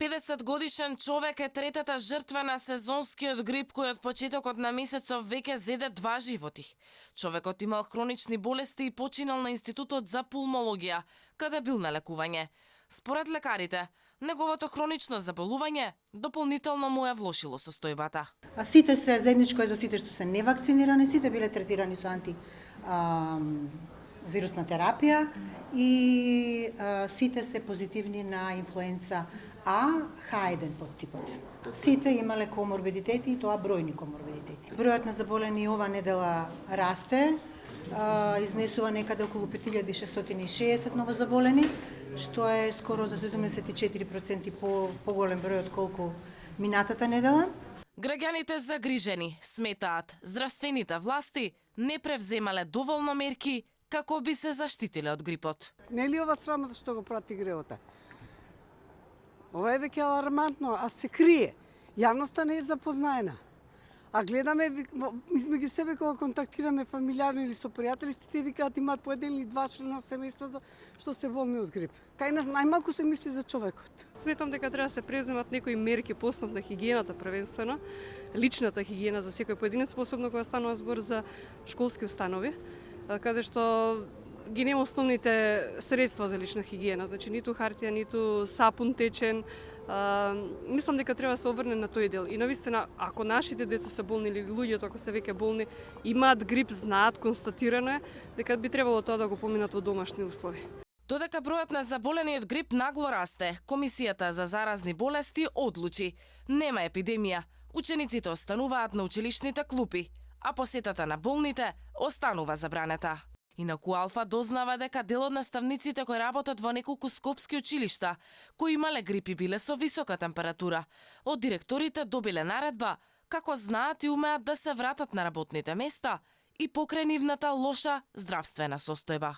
50-годишен човек е третата жртва на сезонскиот грип кој од почетокот на месецов веќе зеде 2 животи. Човекот имал хронични болести и починал на Институтот за пулмологија, каде бил на лекување. Според лекарите, неговото хронично заболување дополнително му ја влошило состојбата. А сите се заедничко е за сите што се невакцинирани, сите биле третирани со вирусна терапија и сите се позитивни на инфлуенца А, H1 подтипот. Сите имале коморбидитети и тоа бројни коморбидитети. Бројот на заболени ова недела расте, изнесува некаде околу 5660 ново заболени, што е скоро за 74% поголем број од колку минатата недела. Граѓаните загрижени сметаат здравствените власти не превземале доволно мерки како би се заштитиле од грипот. Нели ова срамота што го прати греота? Ова е веќе алармантно, а се крие. Јавноста не е запознаена. А гледаме измеѓу себе кога контактираме фамилиарно или со пријатели, сите викаат имаат по еден или два члена од семејството што се болни од грип. Кај нас најмалку се мисли за човекот. Сметам дека треба да се преземат некои мерки по основ на хигиената првенствено, личната хигиена за секој поединец, посебно кога станува збор за школски установи, каде што ги нема основните средства за лична хигиена, значи ниту хартија, ниту сапун течен. Мислам дека треба да се обрне на тој дел. И навистина, ако нашите деца се болни или луѓето ако се веќе болни, имаат грип, знаат, констатирано е, дека би требало тоа да го поминат во домашни услови. Додека бројот на заболени од грип нагло расте, Комисијата за заразни болести одлучи: нема епидемија, учениците остануваат на училишните клупи, а посетата на болните останува забранета. Инаку Алфа дознава дека дел од наставниците кои работат во неколку скопски училишта, кои имале грип и биле со висока температура, од директорите добиле наредба како знаат и умеат да се вратат на работните места и покрај нивната лоша здравствена состојба.